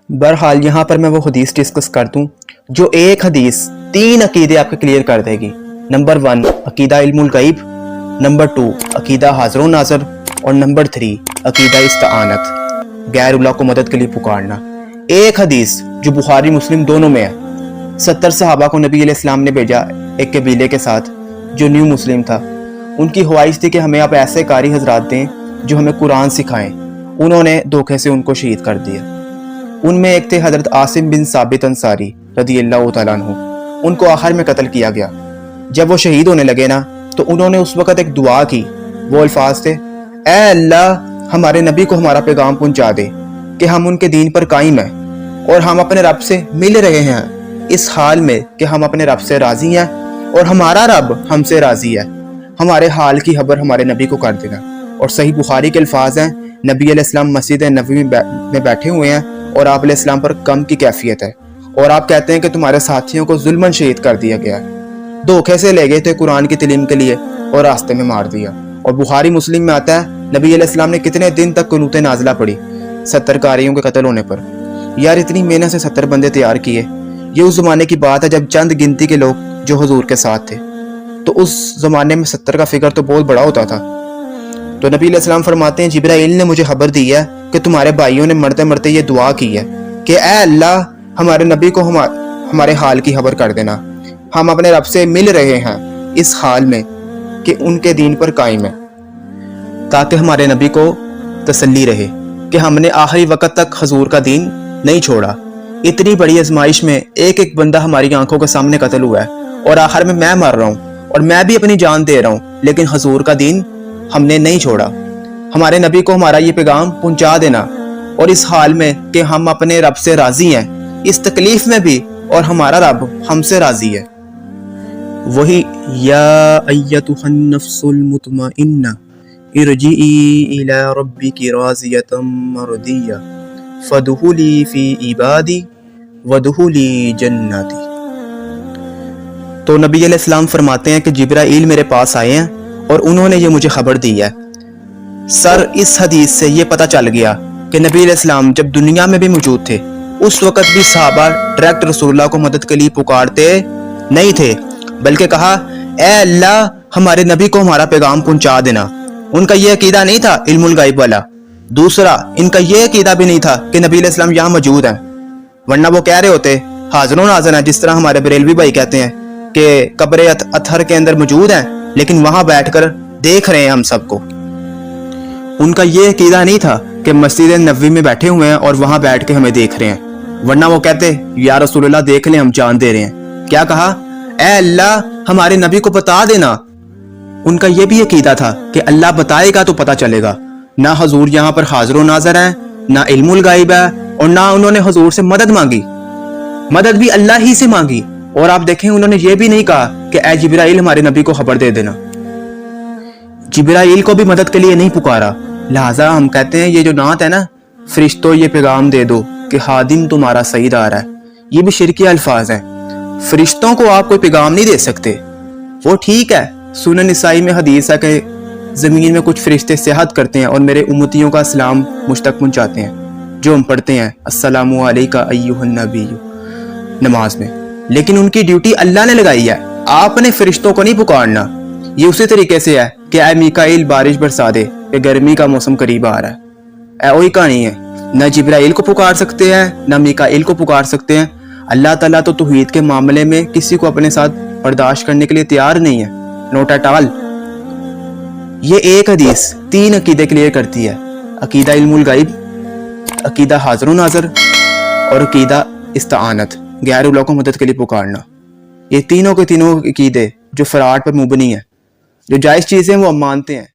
बहरहाल यहाँ पर मैं वो हदीस डिस्कस कर दूँ जो एक हदीस 3 अकीदे आपके क्लियर कर देगी। नंबर 1 अकीदा इल्मुल गैब, नंबर 2 अकीदा हाज़िर व नाज़िर, और नंबर 3 अकीदा इस्ताअनत, गैरुल्लाह को मदद के लिए पुकारना। एक हदीस जो बुखारी मुस्लिम दोनों में है। 70 सहाबा को नबी अलैहिस्सलाम ने भेजा एक कबीले के साथ जो न्यू मुस्लिम था। उनकी ख्वाहिश थी कि हमें आप ऐसे कारी हजरात दें जो हमें कुरान सिखाएं। उन्होंने धोखे से उनको शहीद कर दिया। उनमें एक थे हजरत आसिम बिन साबित अंसारी रदियल्लाहु तआला अन्हु। उनको आखिर में कत्ल किया गया। जब वो शहीद होने लगे ना, तो उन्होंने उस वक़्त एक दुआ की। वो अल्फाज थे, ऐ अल्लाह हमारे नबी को हमारा पैगाम पहुंचा दे कि हम उनके दीन पर कायम हैं और हम अपने रब से मिल रहे हैं इस हाल में कि हम अपने रब से राजी हैं और हमारा रब हमसे राजी है। हमारे हाल की खबर हमारे नबी को कर देना। और सही बुखारी के अल्फाज हैं, नबी अलैहिस्सलाम मस्जिद नबवी में बैठे हुए हैं और आप अलैहिस्सलाम पर गम की कैफियत है और आप कहते हैं कि तुम्हारे साथियों को जुल्मन शहीद कर दिया गया। धोखे से ले गए थे कुरान की तालीम के लिए और रास्ते में मार दिया। और बुखारी मुस्लिम में आता है नबी अलैहिस्सलाम ने कितने दिन तक कुनूत नाज़िला पढ़ी 70 कारियों के कत्ल होने पर। यार इतनी मेहनत से 70 बंदे तैयार किए। ये उस जमाने की बात है जब चंद गिनती के लोग जो हुजूर के साथ थे। तो उस जमाने में 70 का फिगर तो बहुत बड़ा होता था। तो नबी अलैहिस्सलाम फरमाते हैं, जिब्राइल ने मुझे खबर दी है कि तुम्हारे भाइयों ने मरते मरते ये दुआ की है कि ऐ अल्लाह हमारे नबी को हमारे हाल की खबर कर देना। हम अपने रब से मिल रहे हैं इस हाल में कि उनके दीन पर कायम है, ताकि हमारे नबी को तसल्ली रहे कि हमने आखिरी वक्त तक हुजूर का दीन नहीं छोड़ा। इतनी बड़ी आजमाइश में एक एक बंदा हमारी आंखों के सामने कत्ल हुआ है और आखिर में मैं मर रहा हूँ और मैं भी अपनी जान दे रहा हूँ, लेकिन हुजूर का दीन हमने नहीं छोड़ा। हमारे नबी को हमारा ये पैगाम पहुंचा देना और इस हाल में कि हम अपने रब से राजी हैं, इस तकलीफ में भी, और हमारा रब हमसे राजी है। वही या अय्यतुहन नफ्सुल मुतमइन्ना इरजिई इला रब्बिकी राज़ियतम मर्दिया फदखुली फी इबादी वदखुली जन्नती। तो नबी अलैहिस्सलाम फरमाते हैं कि जिब्राइल मेरे पास आए हैं और उन्होंने ये मुझे खबर दी है। सर इस हदीस से ये पता चल गया कि नबी अलैहिस्सलाम जब दुनिया में भी मौजूद थे उस वक़्त भी सहाबा डायरेक्ट रसूलुल्लाह को मदद के लिए पुकारते नहीं थे, बल्कि कहा ऐ अल्लाह हमारे नबी को हमारा पैगाम पहुंचा देना। उनका ये अकीदा नहीं था इल्मुल गैब वाला। दूसरा, इनका ये अकीदा भी नहीं था कि नबी अलैहिस्सलाम यहाँ मौजूद हैं, वरना वो कह रहे होते हाज़िर व नाज़िर हैं, जिस तरह हमारे बरेलवी भाई कहते हैं कि कब्र अतहर के अंदर मौजूद हैं लेकिन वहां बैठकर देख रहे हैं हम सबको। उनका ये अकीदा नहीं था कि मस्जिद नबवी में बैठे हुए हैं और वहां बैठ के हमें देख रहे हैं, वरना वो कहते या रसूलुल्लाह देख लें, हम जान दे रहे हैं। क्या कहा? ऐ अल्लाह हमारे नबी को बता देना। उनका ये भी अकीदा था कि अल्लाह बताएगा तो पता चलेगा। ना हुजूर यहाँ पर हाज़िर व नाज़िर हैं, ना इल्मुल गैब है, और ना उन्होंने हुजूर से मदद मांगी। मदद भी अल्लाह ही से मांगी। और आप देखें उन्होंने ये भी नहीं कहा कि ऐ जिब्राइल हमारे नबी को खबर दे देना। जिब्राइल को भी मदद के लिए नहीं पुकारा। लिहाजा हम कहते हैं ये जो नात है ना, फरिश्तों ये पैगाम दे दो कि हादिम तुम्हारा सईद आ रहा है, ये भी शिरकी अल्फाज हैं। फरिश्तों को आप कोई पैगाम नहीं दे सकते। वो ठीक है, सुनन निसाई में हदीस है कि जमीन में कुछ फरिश्ते सियाहत करते हैं और मेरे उम्मतियों का सलाम मुझ तक पहुंचाते हैं, जो हम पढ़ते हैं अस्सलामु अलैका अय्युहन नबिय्यु नमाज में। लेकिन उनकी ड्यूटी अल्लाह ने लगाई है, आपने फरिश्तों को नहीं पुकारना। ये उसी तरीके से है कि ऐ मीकाईल बारिश बरसा दे कि गर्मी का मौसम करीब आ रहा है। वही कहानी है, न जिब्राइल को पुकार सकते हैं न मीकाईल को पुकार सकते हैं। अल्लाह ताला तो तौहीद के मामले में किसी को अपने साथ बर्दाश्त करने के लिए तैयार नहीं है, नोट एट ऑल। ये एक हदीस 3 अकीदे क्लियर करती है, अकीदा इल्मुल गैब, अकीदा हाज़िर व नाज़िर और अकीदा इस्ताअनत, गैरुल्लाह को मदद के लिए पुकारना। ये तीनों के तीनों अकीदे जो फराड पर मुबनी है, जो जायज़ चीज़ें वो हम मानते हैं।